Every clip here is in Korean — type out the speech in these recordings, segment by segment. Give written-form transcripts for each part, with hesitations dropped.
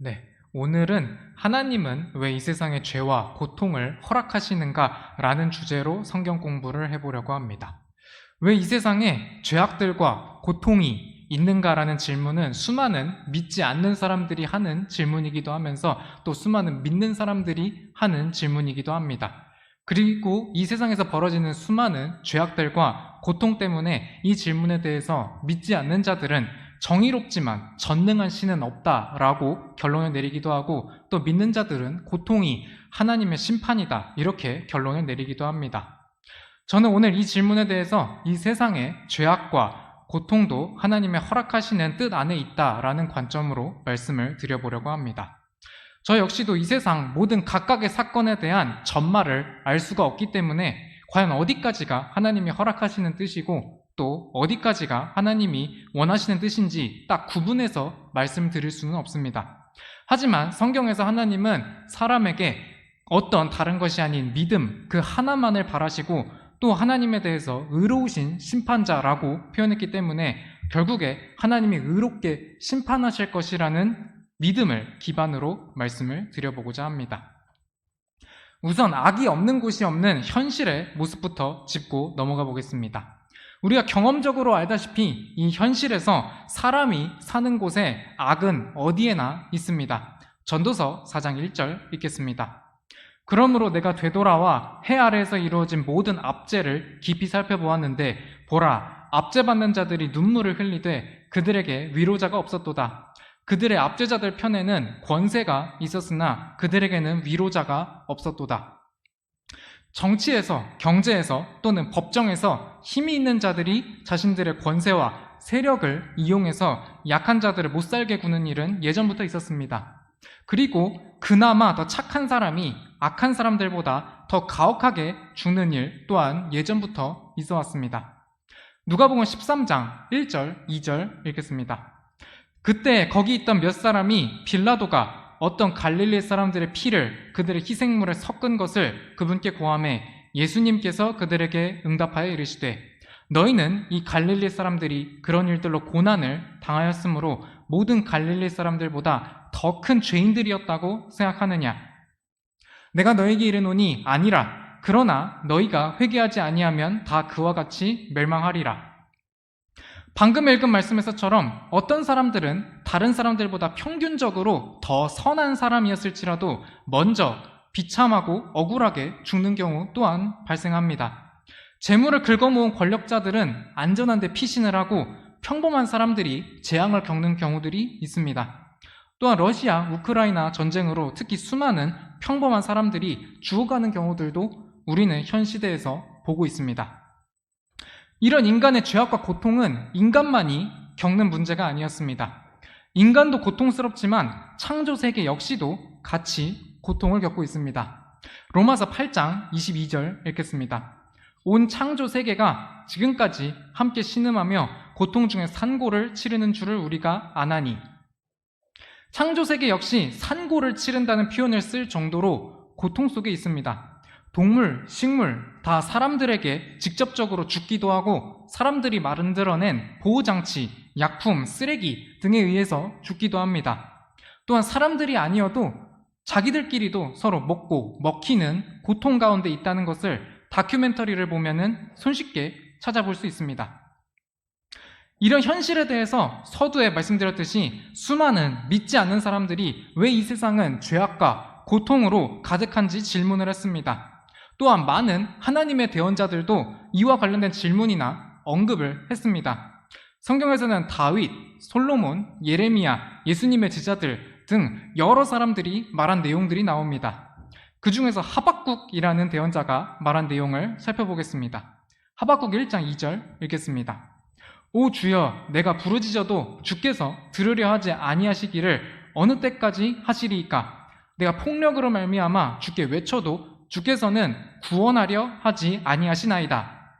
네, 오늘은 하나님은 왜 이 세상에 죄와 고통을 허락하시는가 라는 주제로 성경 공부를 해보려고 합니다. 왜 이 세상에 죄악들과 고통이 있는가라는 질문은 수많은 믿지 않는 사람들이 하는 질문이기도 하면서 또 수많은 믿는 사람들이 하는 질문이기도 합니다. 그리고 이 세상에서 벌어지는 수많은 죄악들과 고통 때문에 이 질문에 대해서 믿지 않는 자들은 정의롭지만 전능한 신은 없다라고 결론을 내리기도 하고, 또 믿는 자들은 고통이 하나님의 심판이다 이렇게 결론을 내리기도 합니다. 저는 오늘 이 질문에 대해서 이 세상의 죄악과 고통도 하나님의 허락하시는 뜻 안에 있다라는 관점으로 말씀을 드려보려고 합니다. 저 역시도 이 세상 모든 각각의 사건에 대한 전말을 알 수가 없기 때문에 과연 어디까지가 하나님이 허락하시는 뜻이고 또 어디까지가 하나님이 원하시는 뜻인지 딱 구분해서 말씀드릴 수는 없습니다. 하지만 성경에서 하나님은 사람에게 어떤 다른 것이 아닌 믿음 그 하나만을 바라시고 또 하나님에 대해서 의로우신 심판자라고 표현했기 때문에 결국에 하나님이 의롭게 심판하실 것이라는 믿음을 기반으로 말씀을 드려보고자 합니다. 우선 악이 없는 곳이 없는 현실의 모습부터 짚고 넘어가 보겠습니다. 우리가 경험적으로 알다시피 이 현실에서 사람이 사는 곳에 악은 어디에나 있습니다. 전도서 4장 1절 읽겠습니다. 그러므로 내가 되돌아와 해 아래에서 이루어진 모든 압제를 깊이 살펴보았는데 보라, 압제받는 자들이 눈물을 흘리되 그들에게 위로자가 없었도다. 그들의 압제자들 편에는 권세가 있었으나 그들에게는 위로자가 없었도다. 정치에서, 경제에서 또는 법정에서 힘이 있는 자들이 자신들의 권세와 세력을 이용해서 약한 자들을 못살게 구는 일은 예전부터 있었습니다. 그리고 그나마 더 착한 사람이 악한 사람들보다 더 가혹하게 죽는 일 또한 예전부터 있어 왔습니다. 누가복음 13장 1절, 2절 읽겠습니다. 그때 거기 있던 몇 사람이 빌라도가 어떤 갈릴리 사람들의 피를 그들의 희생물에 섞은 것을 그분께 고하매 예수님께서 그들에게 응답하여 이르시되 너희는 이 갈릴리 사람들이 그런 일들로 고난을 당하였으므로 모든 갈릴리 사람들보다 더 큰 죄인들이었다고 생각하느냐? 내가 너에게 이르노니 아니라. 그러나 너희가 회개하지 아니하면 다 그와 같이 멸망하리라. 방금 읽은 말씀에서처럼 어떤 사람들은 다른 사람들보다 평균적으로 더 선한 사람이었을지라도 먼저 비참하고 억울하게 죽는 경우 또한 발생합니다. 재물을 긁어모은 권력자들은 안전한 데 피신을 하고 평범한 사람들이 재앙을 겪는 경우들이 있습니다. 또한 러시아, 우크라이나 전쟁으로 특히 수많은 평범한 사람들이 죽어가는 경우들도 우리는 현 시대에서 보고 있습니다. 이런 인간의 죄악과 고통은 인간만이 겪는 문제가 아니었습니다. 인간도 고통스럽지만 창조세계 역시도 같이 고통을 겪고 있습니다. 로마서 8장 22절 읽겠습니다. 온 창조세계가 지금까지 함께 신음하며 고통 중에 산고를 치르는 줄을 우리가 아나니. 창조세계 역시 산고를 치른다는 표현을 쓸 정도로 고통 속에 있습니다. 동물, 식물 다 사람들에게 직접적으로 죽기도 하고 사람들이 만들어낸 보호장치, 약품, 쓰레기 등에 의해서 죽기도 합니다. 또한 사람들이 아니어도 자기들끼리도 서로 먹고 먹히는 고통 가운데 있다는 것을 다큐멘터리를 보면은 손쉽게 찾아볼 수 있습니다. 이런 현실에 대해서 서두에 말씀드렸듯이 수많은 믿지 않는 사람들이 왜 이 세상은 죄악과 고통으로 가득한지 질문을 했습니다. 또한 많은 하나님의 대언자들도 이와 관련된 질문이나 언급을 했습니다. 성경에서는 다윗, 솔로몬, 예레미야, 예수님의 제자들 등 여러 사람들이 말한 내용들이 나옵니다. 그 중에서 하박국이라는 대언자가 말한 내용을 살펴보겠습니다. 하박국 1장 2절 읽겠습니다. 오 주여, 내가 부르짖어도 주께서 들으려 하지 아니하시기를 어느 때까지 하시리이까? 내가 폭력으로 말미암아 주께 외쳐도 주께서는 구원하려 하지 아니하시나이다.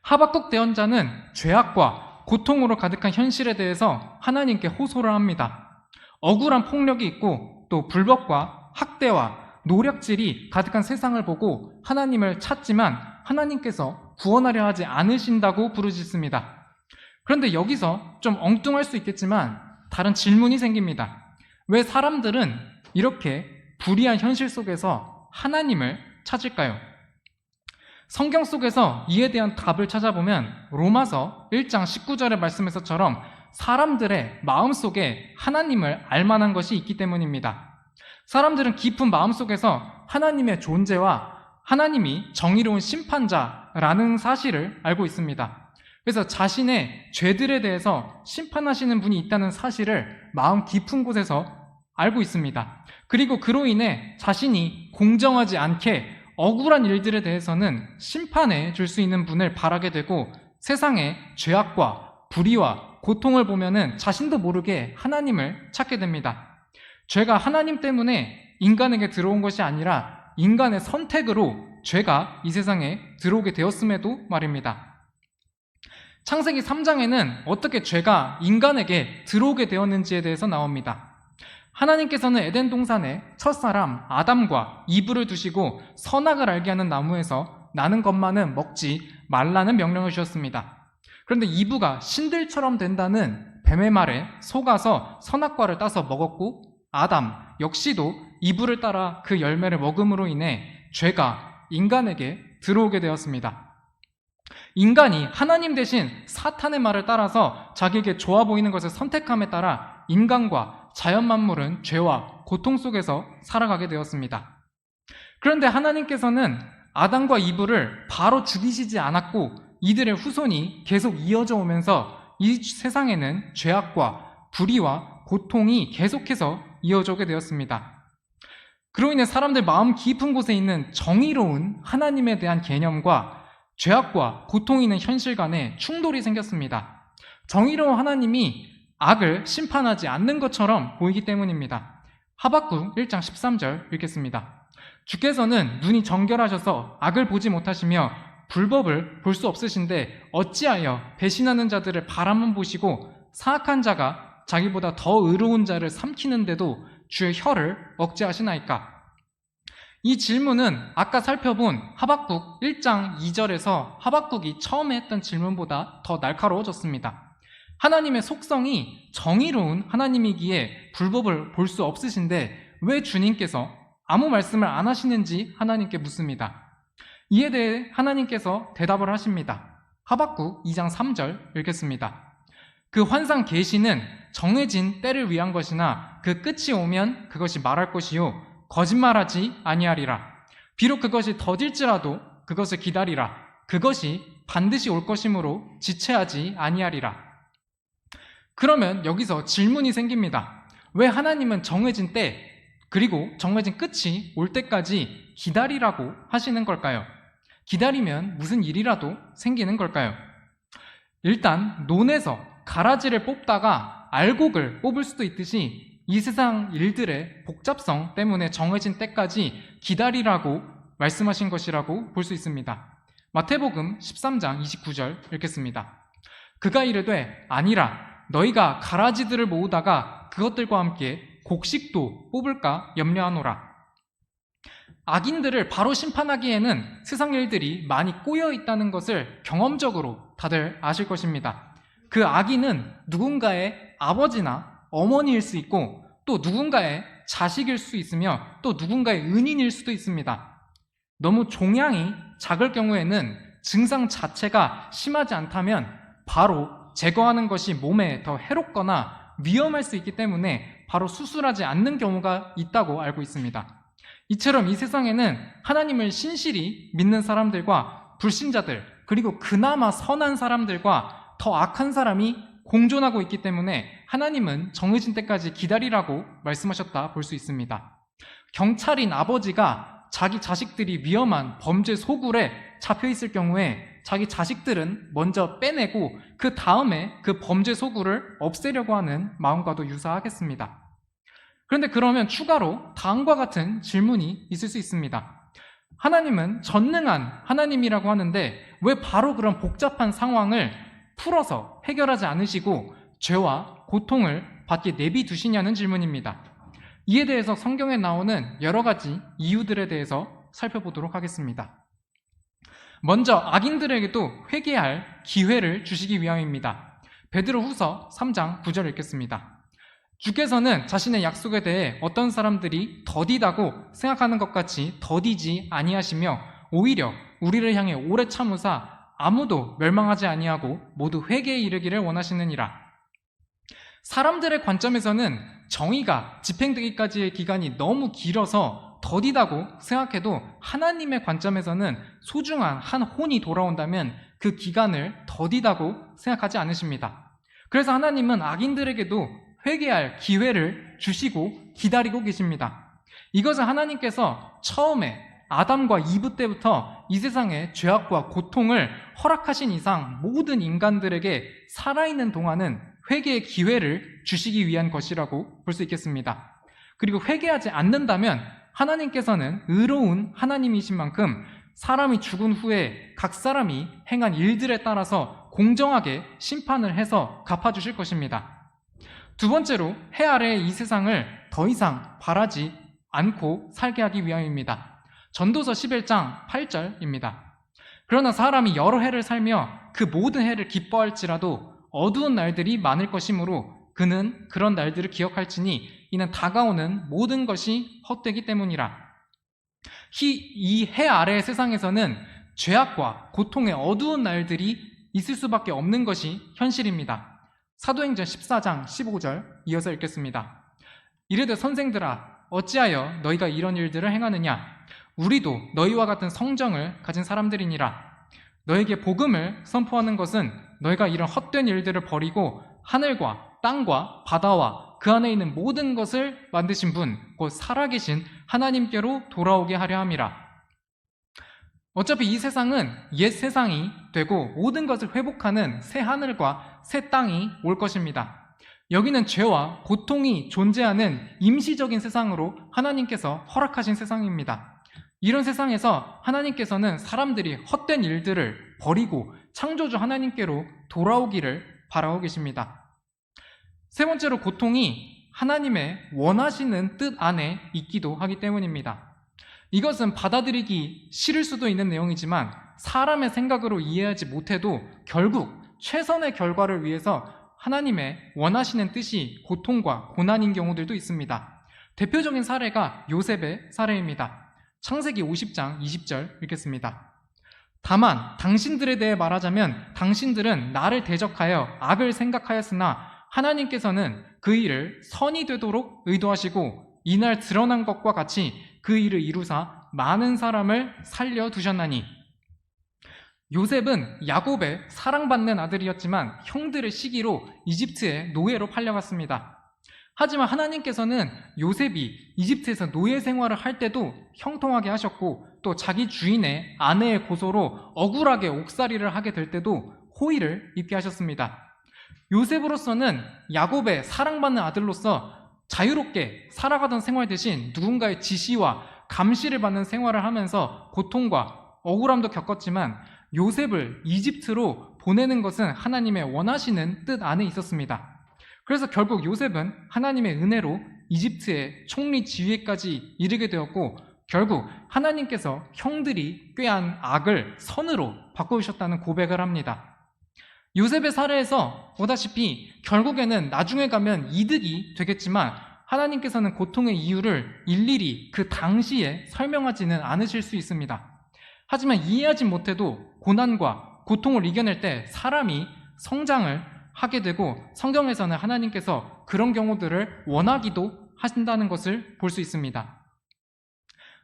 하박국 대언자는 죄악과 고통으로 가득한 현실에 대해서 하나님께 호소를 합니다. 억울한 폭력이 있고 또 불법과 학대와 노략질이 가득한 세상을 보고 하나님을 찾지만 하나님께서 구원하려 하지 않으신다고 부르짖습니다. 그런데 여기서 좀 엉뚱할 수 있겠지만 다른 질문이 생깁니다. 왜 사람들은 이렇게 불의한 현실 속에서 하나님을 찾을까요? 성경 속에서 이에 대한 답을 찾아보면 로마서 1장 19절의 말씀에서처럼 사람들의 마음속에 하나님을 알만한 것이 있기 때문입니다. 사람들은 깊은 마음속에서 하나님의 존재와 하나님이 정의로운 심판자라는 사실을 알고 있습니다. 그래서 자신의 죄들에 대해서 심판하시는 분이 있다는 사실을 마음 깊은 곳에서 알고 있습니다. 그리고 그로 인해 자신이 공정하지 않게 억울한 일들에 대해서는 심판해 줄 수 있는 분을 바라게 되고 세상의 죄악과 불의와 고통을 보면은 자신도 모르게 하나님을 찾게 됩니다. 죄가 하나님 때문에 인간에게 들어온 것이 아니라 인간의 선택으로 죄가 이 세상에 들어오게 되었음에도 말입니다. 창세기 3장에는 어떻게 죄가 인간에게 들어오게 되었는지에 대해서 나옵니다. 하나님께서는 에덴 동산에 첫사람 아담과 이브를 두시고 선악을 알게 하는 나무에서 나는 것만은 먹지 말라는 명령을 주셨습니다. 그런데 이브가 신들처럼 된다는 뱀의 말에 속아서 선악과를 따서 먹었고 아담 역시도 이브를 따라 그 열매를 먹음으로 인해 죄가 인간에게 들어오게 되었습니다. 인간이 하나님 대신 사탄의 말을 따라서 자기에게 좋아 보이는 것을 선택함에 따라 인간과 자연 만물은 죄와 고통 속에서 살아가게 되었습니다. 그런데 하나님께서는 아담과 이브를 바로 죽이시지 않았고 이들의 후손이 계속 이어져 오면서 이 세상에는 죄악과 불의와 고통이 계속해서 이어져 오게 되었습니다. 그로 인해 사람들 마음 깊은 곳에 있는 정의로운 하나님에 대한 개념과 죄악과 고통이 있는 현실 간에 충돌이 생겼습니다. 정의로운 하나님이 악을 심판하지 않는 것처럼 보이기 때문입니다. 하박국 1장 13절 읽겠습니다. 주께서는 눈이 정결하셔서 악을 보지 못하시며 불법을 볼 수 없으신데 어찌하여 배신하는 자들을 바라만 보시고 사악한 자가 자기보다 더 의로운 자를 삼키는데도 주의 혀를 억제하시나이까? 이 질문은 아까 살펴본 하박국 1장 2절에서 하박국이 처음에 했던 질문보다 더 날카로워졌습니다. 하나님의 속성이 정의로운 하나님이기에 불법을 볼 수 없으신데 왜 주님께서 아무 말씀을 안 하시는지 하나님께 묻습니다. 이에 대해 하나님께서 대답을 하십니다. 하박국 2장 3절 읽겠습니다. 그 환상 계시는 정해진 때를 위한 것이나 그 끝이 오면 그것이 말할 것이요 거짓말하지 아니하리라. 비록 그것이 더딜지라도 그것을 기다리라. 그것이 반드시 올 것이므로 지체하지 아니하리라. 그러면 여기서 질문이 생깁니다. 왜 하나님은 정해진 때 그리고 정해진 끝이 올 때까지 기다리라고 하시는 걸까요? 기다리면 무슨 일이라도 생기는 걸까요? 일단 논에서 가라지를 뽑다가 알곡을 뽑을 수도 있듯이 이 세상 일들의 복잡성 때문에 정해진 때까지 기다리라고 말씀하신 것이라고 볼 수 있습니다. 마태복음 13장 29절 읽겠습니다. 그가 이르되 아니라 너희가 가라지들을 모으다가 그것들과 함께 곡식도 뽑을까 염려하노라. 악인들을 바로 심판하기에는 세상 일들이 많이 꼬여 있다는 것을 경험적으로 다들 아실 것입니다. 그 악인은 누군가의 아버지나 어머니일 수 있고 또 누군가의 자식일 수 있으며 또 누군가의 은인일 수도 있습니다. 너무 종양이 작을 경우에는 증상 자체가 심하지 않다면 바로 제거하는 것이 몸에 더 해롭거나 위험할 수 있기 때문에 바로 수술하지 않는 경우가 있다고 알고 있습니다. 이처럼 이 세상에는 하나님을 신실히 믿는 사람들과 불신자들 그리고 그나마 선한 사람들과 더 악한 사람이 공존하고 있기 때문에 하나님은 정해진 때까지 기다리라고 말씀하셨다 볼 수 있습니다. 경찰인 아버지가 자기 자식들이 위험한 범죄 소굴에 잡혀 있을 경우에 자기 자식들은 먼저 빼내고 그 다음에 그 범죄 소굴을 없애려고 하는 마음과도 유사하겠습니다. 그런데 그러면 추가로 다음과 같은 질문이 있을 수 있습니다. 하나님은 전능한 하나님이라고 하는데 왜 바로 그런 복잡한 상황을 풀어서 해결하지 않으시고 죄와 고통을 받게 내비두시냐는 질문입니다. 이에 대해서 성경에 나오는 여러 가지 이유들에 대해서 살펴보도록 하겠습니다. 먼저 악인들에게도 회개할 기회를 주시기 위함입니다. 베드로후서 3장 9절 읽겠습니다. 주께서는 자신의 약속에 대해 어떤 사람들이 더디다고 생각하는 것 같이 더디지 아니하시며 오히려 우리를 향해 오래 참으사 아무도 멸망하지 아니하고 모두 회개에 이르기를 원하시느니라. 사람들의 관점에서는 정의가 집행되기까지의 기간이 너무 길어서 더디다고 생각해도 하나님의 관점에서는 소중한 한 혼이 돌아온다면 그 기간을 더디다고 생각하지 않으십니다. 그래서 하나님은 악인들에게도 회개할 기회를 주시고 기다리고 계십니다. 이것은 하나님께서 처음에 아담과 이브 때부터 이 세상의 죄악과 고통을 허락하신 이상 모든 인간들에게 살아있는 동안은 회개의 기회를 주시기 위한 것이라고 볼 수 있겠습니다. 그리고 회개하지 않는다면 하나님께서는 의로운 하나님이신 만큼 사람이 죽은 후에 각 사람이 행한 일들에 따라서 공정하게 심판을 해서 갚아주실 것입니다. 두 번째로 해 아래의 이 세상을 더 이상 바라지 않고 살게 하기 위함입니다. 전도서 11장 8절입니다. 그러나 사람이 여러 해를 살며 그 모든 해를 기뻐할지라도 어두운 날들이 많을 것이므로 그는 그런 날들을 기억할지니 이는 다가오는 모든 것이 헛되기 때문이라. 이 해 아래의 세상에서는 죄악과 고통의 어두운 날들이 있을 수밖에 없는 것이 현실입니다. 사도행전 14장 15절 이어서 읽겠습니다. 이르되 선생들아 어찌하여 너희가 이런 일들을 행하느냐? 우리도 너희와 같은 성정을 가진 사람들이니라. 너에게 복음을 선포하는 것은 너희가 이런 헛된 일들을 버리고 하늘과 땅과 바다와 그 안에 있는 모든 것을 만드신 분, 곧 살아계신 하나님께로 돌아오게 하려 함이라. 어차피 이 세상은 옛 세상이 되고 모든 것을 회복하는 새 하늘과 새 땅이 올 것입니다. 여기는 죄와 고통이 존재하는 임시적인 세상으로 하나님께서 허락하신 세상입니다. 이런 세상에서 하나님께서는 사람들이 헛된 일들을 버리고 창조주 하나님께로 돌아오기를 바라고 계십니다. 세 번째로 고통이 하나님의 원하시는 뜻 안에 있기도 하기 때문입니다. 이것은 받아들이기 싫을 수도 있는 내용이지만 사람의 생각으로 이해하지 못해도 결국 최선의 결과를 위해서 하나님의 원하시는 뜻이 고통과 고난인 경우들도 있습니다. 대표적인 사례가 요셉의 사례입니다. 창세기 50장 20절 읽겠습니다. 다만 당신들에 대해 말하자면 당신들은 나를 대적하여 악을 생각하였으나 하나님께서는 그 일을 선이 되도록 의도하시고 이날 드러난 것과 같이 그 일을 이루사 많은 사람을 살려두셨나니. 요셉은 야곱의 사랑받는 아들이었지만 형들의 시기로 이집트의 노예로 팔려갔습니다. 하지만 하나님께서는 요셉이 이집트에서 노예 생활을 할 때도 형통하게 하셨고 또 자기 주인의 아내의 고소로 억울하게 옥살이를 하게 될 때도 호의를 입게 하셨습니다. 요셉으로서는 야곱의 사랑받는 아들로서 자유롭게 살아가던 생활 대신 누군가의 지시와 감시를 받는 생활을 하면서 고통과 억울함도 겪었지만 요셉을 이집트로 보내는 것은 하나님의 원하시는 뜻 안에 있었습니다. 그래서 결국 요셉은 하나님의 은혜로 이집트의 총리 지위까지 이르게 되었고 결국 하나님께서 형들이 꾀한 악을 선으로 바꾸셨다는 고백을 합니다. 요셉의 사례에서 보다시피 결국에는 나중에 가면 이득이 되겠지만 하나님께서는 고통의 이유를 일일이 그 당시에 설명하지는 않으실 수 있습니다. 하지만 이해하지 못해도 고난과 고통을 이겨낼 때 사람이 성장을 하게 되고 성경에서는 하나님께서 그런 경우들을 원하기도 하신다는 것을 볼 수 있습니다.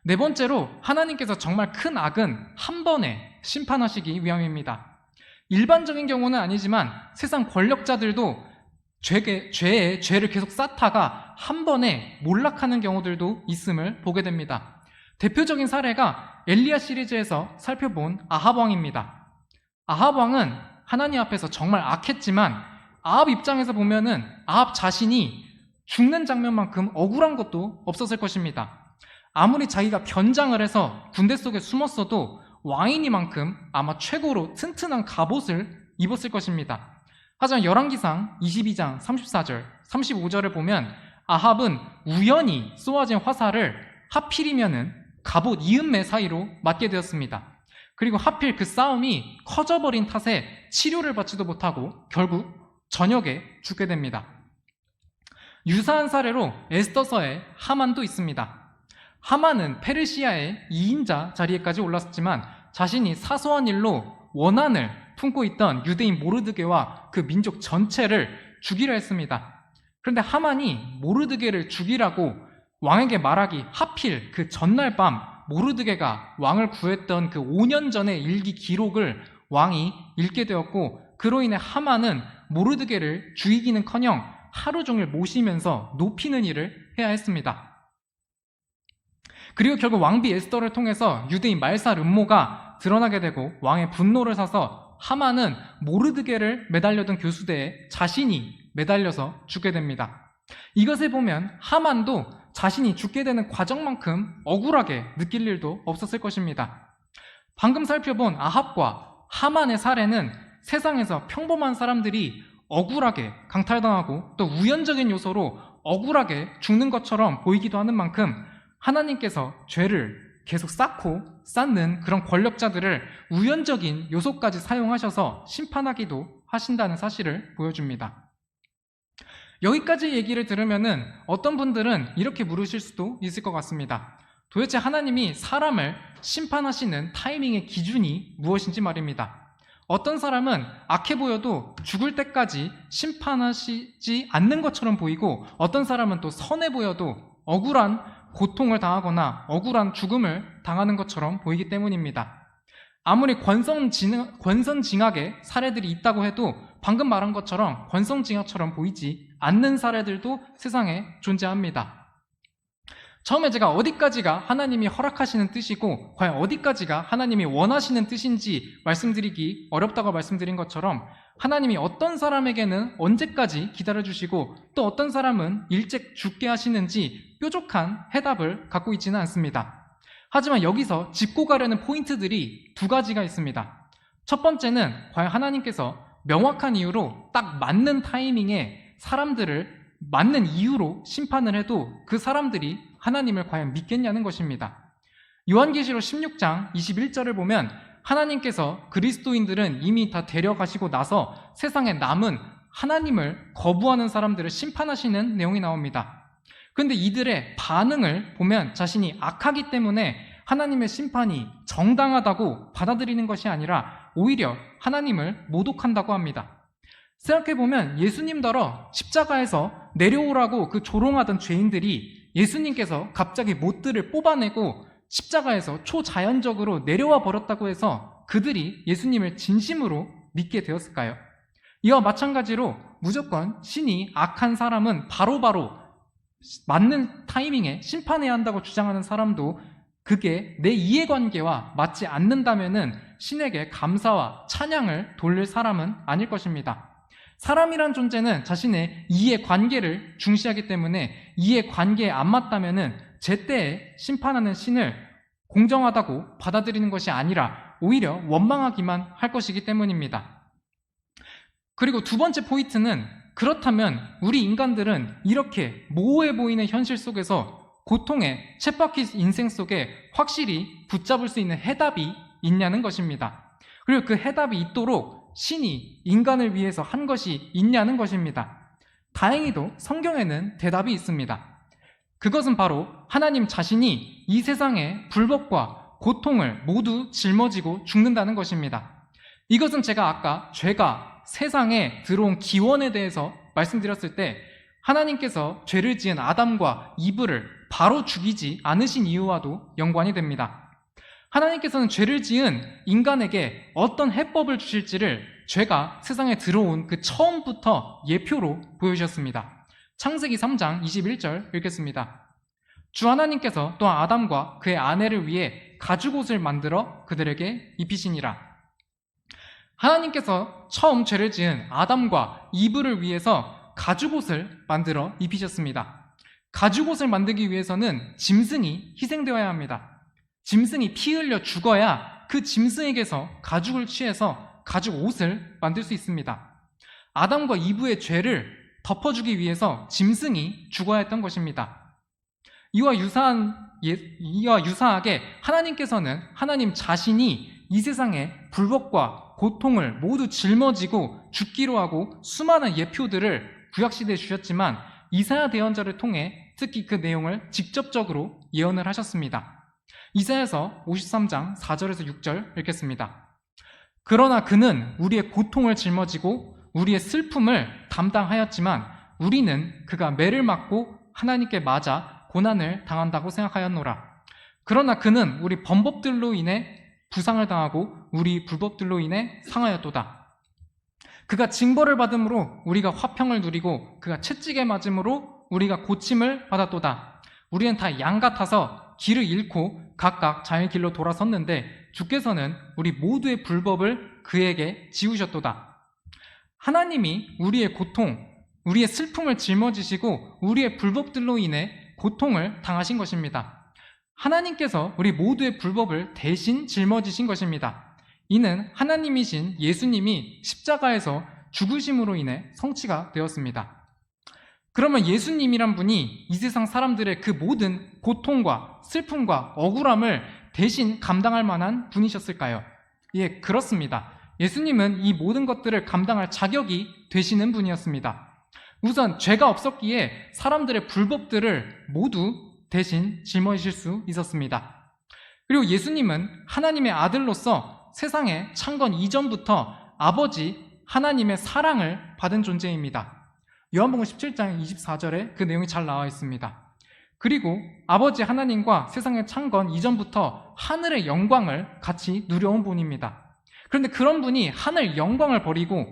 네 번째로 하나님께서 정말 큰 악은 한 번에 심판하시기 위함입니다. 일반적인 경우는 아니지만 세상 권력자들도 죄에 죄를 계속 쌓다가 한 번에 몰락하는 경우들도 있음을 보게 됩니다. 대표적인 사례가 엘리야 시리즈에서 살펴본 아합 왕입니다. 아합 왕은 하나님 앞에서 정말 악했지만 아합 입장에서 보면은 아합 자신이 죽는 장면만큼 억울한 것도 없었을 것입니다. 아무리 자기가 변장을 해서 군대 속에 숨었어도 왕이니만큼 아마 최고로 튼튼한 갑옷을 입었을 것입니다. 하지만 열왕기상 22장 34절, 35절을 보면 아합은 우연히 쏘아진 화살을 하필이면은 갑옷 이음매 사이로 맞게 되었습니다. 그리고 하필 그 싸움이 커져버린 탓에 치료를 받지도 못하고 결국 저녁에 죽게 됩니다. 유사한 사례로 에스더서에 하만도 있습니다. 하만은 페르시아의 2인자 자리에까지 올랐지만 자신이 사소한 일로 원한을 품고 있던 유대인 모르드게와 그 민족 전체를 죽이려 했습니다. 그런데 하만이 모르드게를 죽이라고 왕에게 말하기 하필 그 전날 밤 모르드게가 왕을 구했던 그 5년 전의 일기 기록을 왕이 읽게 되었고, 그로 인해 하만은 모르드게를 죽이기는커녕 하루 종일 모시면서 높이는 일을 해야 했습니다. 그리고 결국 왕비 에스더를 통해서 유대인 말살 음모가 드러나게 되고 왕의 분노를 사서 하만은 모르드게를 매달려둔 교수대에 자신이 매달려서 죽게 됩니다. 이것을 보면 하만도 자신이 죽게 되는 과정만큼 억울하게 느낄 일도 없었을 것입니다. 방금 살펴본 아합과 하만의 사례는 세상에서 평범한 사람들이 억울하게 강탈당하고 또 우연적인 요소로 억울하게 죽는 것처럼 보이기도 하는 만큼 하나님께서 죄를 계속 쌓는 그런 권력자들을 우연적인 요소까지 사용하셔서 심판하기도 하신다는 사실을 보여줍니다. 여기까지 얘기를 들으면은 어떤 분들은 이렇게 물으실 수도 있을 것 같습니다. 도대체 하나님이 사람을 심판하시는 타이밍의 기준이 무엇인지 말입니다. 어떤 사람은 악해 보여도 죽을 때까지 심판하시지 않는 것처럼 보이고, 어떤 사람은 또 선해 보여도 억울한 고통을 당하거나 억울한 죽음을 당하는 것처럼 보이기 때문입니다. 아무리 권선징악의 사례들이 있다고 해도 방금 말한 것처럼 권선징악처럼 보이지 않는 사례들도 세상에 존재합니다. 처음에 제가 어디까지가 하나님이 허락하시는 뜻이고 과연 어디까지가 하나님이 원하시는 뜻인지 말씀드리기 어렵다고 말씀드린 것처럼, 하나님이 어떤 사람에게는 언제까지 기다려주시고 또 어떤 사람은 일찍 죽게 하시는지 뾰족한 해답을 갖고 있지는 않습니다. 하지만 여기서 짚고 가려는 포인트들이 두 가지가 있습니다. 첫 번째는 과연 하나님께서 명확한 이유로 딱 맞는 타이밍에 사람들을 맞는 이유로 심판을 해도 그 사람들이 하나님을 과연 믿겠냐는 것입니다. 요한계시록 16장 21절을 보면 하나님께서 그리스도인들은 이미 다 데려가시고 나서 세상에 남은 하나님을 거부하는 사람들을 심판하시는 내용이 나옵니다. 그런데 이들의 반응을 보면 자신이 악하기 때문에 하나님의 심판이 정당하다고 받아들이는 것이 아니라 오히려 하나님을 모독한다고 합니다. 생각해보면 예수님더러 십자가에서 내려오라고 그 조롱하던 죄인들이 예수님께서 갑자기 못들을 뽑아내고 십자가에서 초자연적으로 내려와 버렸다고 해서 그들이 예수님을 진심으로 믿게 되었을까요? 이와 마찬가지로 무조건 신이 악한 사람은 바로바로 맞는 타이밍에 심판해야 한다고 주장하는 사람도 그게 내 이해관계와 맞지 않는다면은 신에게 감사와 찬양을 돌릴 사람은 아닐 것입니다. 사람이란 존재는 자신의 이해관계를 중시하기 때문에 이해관계에 안 맞다면은 제때에 심판하는 신을 공정하다고 받아들이는 것이 아니라 오히려 원망하기만 할 것이기 때문입니다. 그리고 두 번째 포인트는, 그렇다면 우리 인간들은 이렇게 모호해 보이는 현실 속에서 고통의 쳇바퀴 인생 속에 확실히 붙잡을 수 있는 해답이 있냐는 것입니다. 그리고 그 해답이 있도록 신이 인간을 위해서 한 것이 있냐는 것입니다. 다행히도 성경에는 대답이 있습니다. 그것은 바로 하나님 자신이 이 세상의 불법과 고통을 모두 짊어지고 죽는다는 것입니다. 이것은 제가 아까 죄가 세상에 들어온 기원에 대해서 말씀드렸을 때 하나님께서 죄를 지은 아담과 이브를 바로 죽이지 않으신 이유와도 연관이 됩니다. 하나님께서는 죄를 지은 인간에게 어떤 해법을 주실지를 죄가 세상에 들어온 그 처음부터 예표로 보여주셨습니다. 창세기 3장 21절 읽겠습니다. 주 하나님께서 또한 아담과 그의 아내를 위해 가죽옷을 만들어 그들에게 입히시니라. 하나님께서 처음 죄를 지은 아담과 이브를 위해서 가죽옷을 만들어 입히셨습니다. 가죽옷을 만들기 위해서는 짐승이 희생되어야 합니다. 짐승이 피 흘려 죽어야 그 짐승에게서 가죽을 취해서 가죽 옷을 만들 수 있습니다. 아담과 이브의 죄를 덮어주기 위해서 짐승이 죽어야 했던 것입니다. 이와 유사하게 하나님께서는 하나님 자신이 이 세상의 불법과 고통을 모두 짊어지고 죽기로 하고 수많은 예표들을 구약시대에 주셨지만 이사야 대언자를 통해 특히 그 내용을 직접적으로 예언을 하셨습니다. 이사야서 53장 4절에서 6절 읽겠습니다. 그러나 그는 우리의 고통을 짊어지고 우리의 슬픔을 담당하였지만 우리는 그가 매를 맞고 하나님께 맞아 고난을 당한다고 생각하였노라. 그러나 그는 우리 범법들로 인해 부상을 당하고 우리 불법들로 인해 상하였도다. 그가 징벌을 받음으로 우리가 화평을 누리고 그가 채찍에 맞음으로 우리가 고침을 받았도다. 우리는 다 양 같아서 길을 잃고 각각 자기 길로 돌아섰는데 주께서는 우리 모두의 불법을 그에게 지우셨도다. 하나님이 우리의 고통, 우리의 슬픔을 짊어지시고 우리의 불법들로 인해 고통을 당하신 것입니다. 하나님께서 우리 모두의 불법을 대신 짊어지신 것입니다. 이는 하나님이신 예수님이 십자가에서 죽으심으로 인해 성취가 되었습니다. 그러면 예수님이란 분이 이 세상 사람들의 그 모든 고통과 슬픔과 억울함을 대신 감당할 만한 분이셨을까요? 예, 그렇습니다. 예수님은 이 모든 것들을 감당할 자격이 되시는 분이었습니다. 우선 죄가 없었기에 사람들의 불법들을 모두 대신 짊어지실 수 있었습니다. 그리고 예수님은 하나님의 아들로서 세상에 창건 이전부터 아버지 하나님의 사랑을 받은 존재입니다. 요한복음 17장 24절에 그 내용이 잘 나와 있습니다. 그리고 아버지 하나님과 세상의 창건 이전부터 하늘의 영광을 같이 누려온 분입니다. 그런데 그런 분이 하늘 영광을 버리고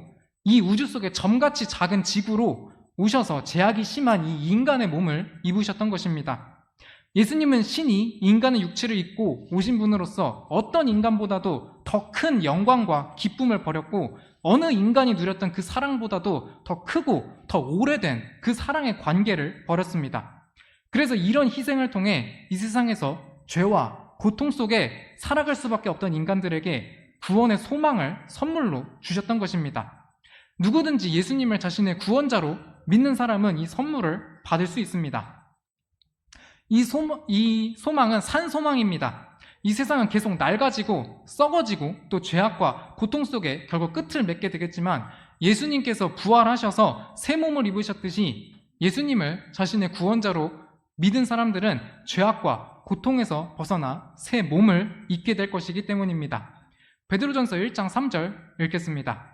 이 우주 속의 점같이 작은 지구로 오셔서 제약이 심한 이 인간의 몸을 입으셨던 것입니다. 예수님은 신이 인간의 육체를 입고 오신 분으로서 어떤 인간보다도 더 큰 영광과 기쁨을 버렸고 어느 인간이 누렸던 그 사랑보다도 더 크고 더 오래된 그 사랑의 관계를 버렸습니다. 그래서 이런 희생을 통해 이 세상에서 죄와 고통 속에 살아갈 수밖에 없던 인간들에게 구원의 소망을 선물로 주셨던 것입니다. 누구든지 예수님을 자신의 구원자로 믿는 사람은 이 선물을 받을 수 있습니다. 이 소망은 산소망입니다. 이 세상은 계속 낡아지고 썩어지고 또 죄악과 고통 속에 결국 끝을 맺게 되겠지만 예수님께서 부활하셔서 새 몸을 입으셨듯이 예수님을 자신의 구원자로 믿은 사람들은 죄악과 고통에서 벗어나 새 몸을 입게 될 것이기 때문입니다. 베드로전서 1장 3절 읽겠습니다.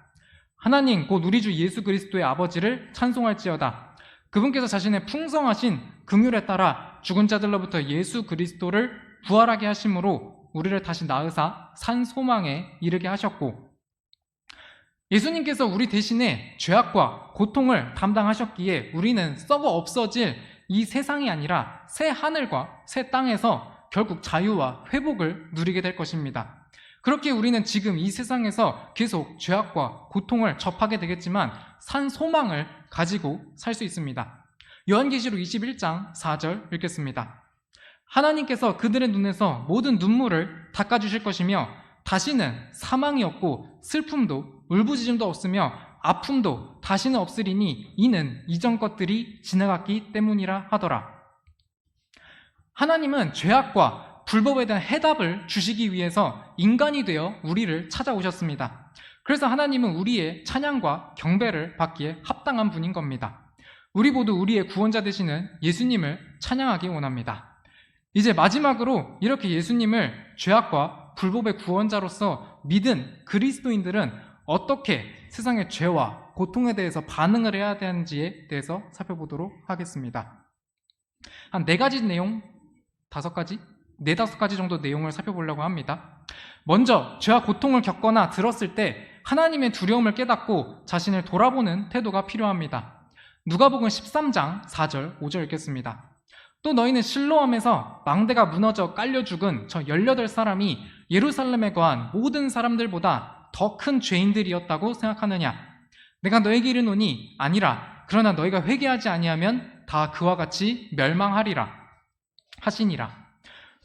하나님 곧 우리 주 예수 그리스도의 아버지를 찬송할지어다. 그분께서 자신의 풍성하신 긍휼에 따라 죽은 자들로부터 예수 그리스도를 부활하게 하심으로 우리를 다시 낳으사 산 소망에 이르게 하셨고, 예수님께서 우리 대신에 죄악과 고통을 담당하셨기에 우리는 썩어 없어질 이 세상이 아니라 새 하늘과 새 땅에서 결국 자유와 회복을 누리게 될 것입니다. 그렇게 우리는 지금 이 세상에서 계속 죄악과 고통을 접하게 되겠지만 산 소망을 가지고 살 수 있습니다. 요한계시록 21장 4절 읽겠습니다. 하나님께서 그들의 눈에서 모든 눈물을 닦아주실 것이며 다시는 사망이 없고 슬픔도 울부짖음도 없으며 아픔도 다시는 없으리니 이는 이전 것들이 지나갔기 때문이라 하더라. 하나님은 죄악과 불법에 대한 해답을 주시기 위해서 인간이 되어 우리를 찾아오셨습니다. 그래서 하나님은 우리의 찬양과 경배를 받기에 합당한 분인 겁니다. 우리 모두 우리의 구원자 되시는 예수님을 찬양하기 원합니다. 이제 마지막으로 이렇게 예수님을 죄악과 불법의 구원자로서 믿은 그리스도인들은 어떻게 세상의 죄와 고통에 대해서 반응을 해야 되는지에 대해서 살펴보도록 하겠습니다. 한 4가지 내용, 5가지? 4-5가지 정도 내용을 살펴보려고 합니다. 먼저 죄와 고통을 겪거나 들었을 때 하나님의 두려움을 깨닫고 자신을 돌아보는 태도가 필요합니다. 누가복음 13장 4절, 5절 읽겠습니다. 또 너희는 실로암에서 망대가 무너져 깔려 죽은 저 18사람이 예루살렘에 거한 모든 사람들보다 더 큰 죄인들이었다고 생각하느냐? 내가 너에게 이르노니 아니라. 그러나 너희가 회개하지 아니하면 다 그와 같이 멸망하리라 하시니라.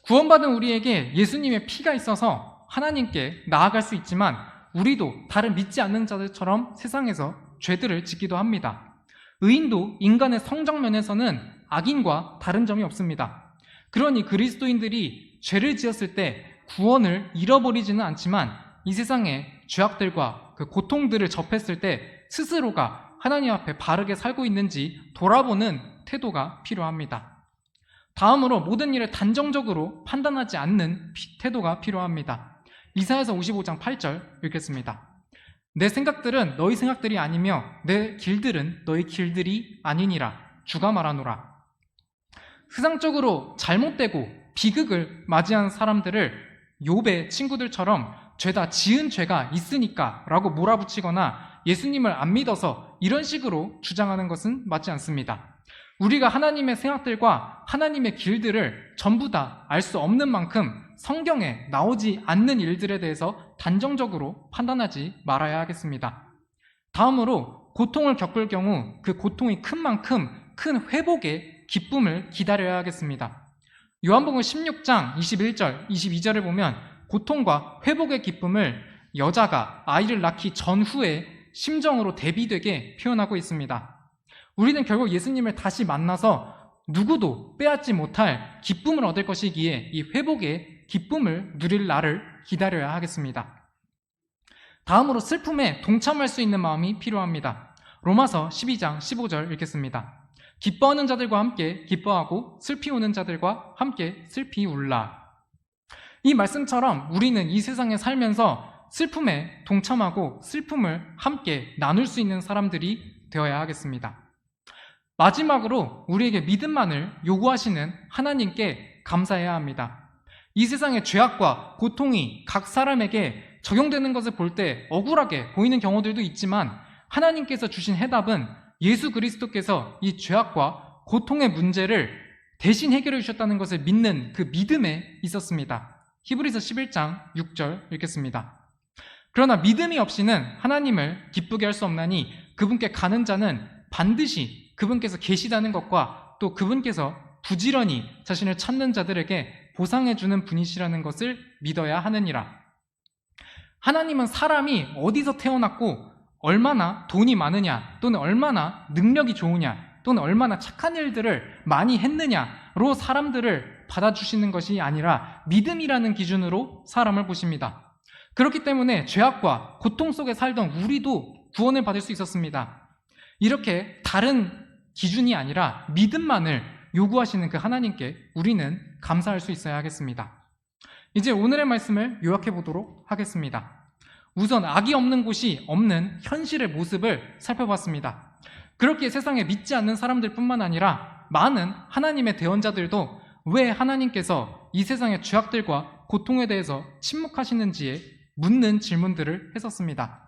구원받은 우리에게 예수님의 피가 있어서 하나님께 나아갈 수 있지만 우리도 다른 믿지 않는 자들처럼 세상에서 죄들을 짓기도 합니다. 의인도 인간의 성적 면에서는 악인과 다른 점이 없습니다. 그러니 그리스도인들이 죄를 지었을 때 구원을 잃어버리지는 않지만 이 세상의 죄악들과 그 고통들을 접했을 때 스스로가 하나님 앞에 바르게 살고 있는지 돌아보는 태도가 필요합니다. 다음으로 모든 일을 단정적으로 판단하지 않는 태도가 필요합니다. 이사야서 55장 8절 읽겠습니다. 내 생각들은 너희 생각들이 아니며 내 길들은 너희 길들이 아니니라 주가 말하노라. 세상적으로 잘못되고 비극을 맞이한 사람들을 욥의 친구들처럼 죄다 지은 죄가 있으니까 라고 몰아붙이거나 예수님을 안 믿어서 이런 식으로 주장하는 것은 맞지 않습니다. 우리가 하나님의 생각들과 하나님의 길들을 전부 다 알 수 없는 만큼 성경에 나오지 않는 일들에 대해서 단정적으로 판단하지 말아야 하겠습니다. 다음으로 고통을 겪을 경우 그 고통이 큰 만큼 큰 회복의 기쁨을 기다려야 하겠습니다. 요한복음 16장 21절, 22절을 보면 고통과 회복의 기쁨을 여자가 아이를 낳기 전후의 심정으로 대비되게 표현하고 있습니다. 우리는 결국 예수님을 다시 만나서 누구도 빼앗지 못할 기쁨을 얻을 것이기에 이 회복의 기쁨을 누릴 날을 기다려야 하겠습니다. 다음으로 슬픔에 동참할 수 있는 마음이 필요합니다. 로마서 12장 15절 읽겠습니다. 기뻐하는 자들과 함께 기뻐하고 슬피 우는 자들과 함께 슬피 울라. 이 말씀처럼 우리는 이 세상에 살면서 슬픔에 동참하고 슬픔을 함께 나눌 수 있는 사람들이 되어야 하겠습니다. 마지막으로 우리에게 믿음만을 요구하시는 하나님께 감사해야 합니다. 이 세상의 죄악과 고통이 각 사람에게 적용되는 것을 볼 때 억울하게 보이는 경우들도 있지만 하나님께서 주신 해답은 예수 그리스도께서 이 죄악과 고통의 문제를 대신 해결해 주셨다는 것을 믿는 그 믿음에 있었습니다. 히브리서 11장 6절 읽겠습니다. 그러나 믿음이 없이는 하나님을 기쁘게 할 수 없나니 그분께 가는 자는 반드시 그분께서 계시다는 것과 또 그분께서 부지런히 자신을 찾는 자들에게 보상해 주는 분이시라는 것을 믿어야 하느니라. 하나님은 사람이 어디서 태어났고 얼마나 돈이 많으냐 또는 얼마나 능력이 좋으냐 또는 얼마나 착한 일들을 많이 했느냐로 사람들을 받아주시는 것이 아니라 믿음이라는 기준으로 사람을 보십니다. 그렇기 때문에 죄악과 고통 속에 살던 우리도 구원을 받을 수 있었습니다. 이렇게 다른 기준이 아니라 믿음만을 요구하시는 그 하나님께 우리는 감사할 수 있어야 하겠습니다. 이제 오늘의 말씀을 요약해 보도록 하겠습니다. 우선 악이 없는 곳이 없는 현실의 모습을 살펴봤습니다. 그렇게 세상에 믿지 않는 사람들 뿐만 아니라 많은 하나님의 대언자들도 왜 하나님께서 이 세상의 죄악들과 고통에 대해서 침묵하시는지에 묻는 질문들을 했었습니다.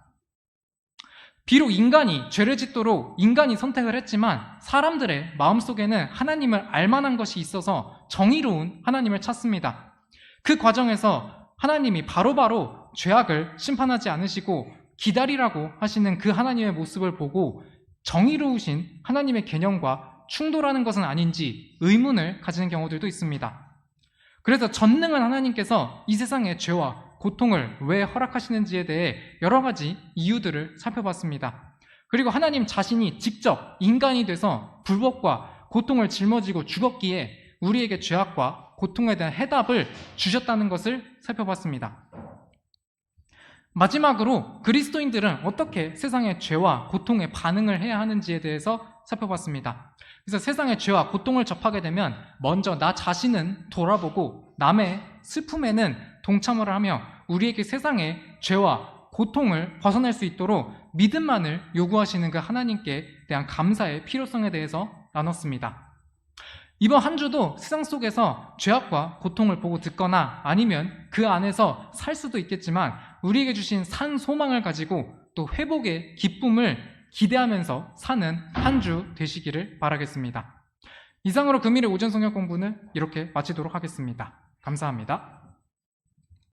비록 인간이 죄를 짓도록 인간이 선택을 했지만 사람들의 마음속에는 하나님을 알만한 것이 있어서 정의로운 하나님을 찾습니다. 그 과정에서 하나님이 바로바로 죄악을 심판하지 않으시고 기다리라고 하시는 그 하나님의 모습을 보고 정의로우신 하나님의 개념과 충돌하는 것은 아닌지 의문을 가지는 경우들도 있습니다. 그래서 전능한 하나님께서 이 세상의 죄와 고통을 왜 허락하시는지에 대해 여러 가지 이유들을 살펴봤습니다. 그리고 하나님 자신이 직접 인간이 돼서 불법과 고통을 짊어지고 죽었기에 우리에게 죄악과 고통에 대한 해답을 주셨다는 것을 살펴봤습니다. 마지막으로 그리스도인들은 어떻게 세상의 죄와 고통에 반응을 해야 하는지에 대해서 살펴봤습니다. 그래서 세상의 죄와 고통을 접하게 되면 먼저 나 자신은 돌아보고 남의 슬픔에는 동참을 하며 우리에게 세상의 죄와 고통을 벗어날 수 있도록 믿음만을 요구하시는 그 하나님께 대한 감사의 필요성에 대해서 나눴습니다. 이번 한 주도 세상 속에서 죄악과 고통을 보고 듣거나 아니면 그 안에서 살 수도 있겠지만 우리에게 주신 산 소망을 가지고 또 회복의 기쁨을 기대하면서 사는 한 주 되시기를 바라겠습니다. 이상으로 금일의 오전 성경 공부는 이렇게 마치도록 하겠습니다. 감사합니다.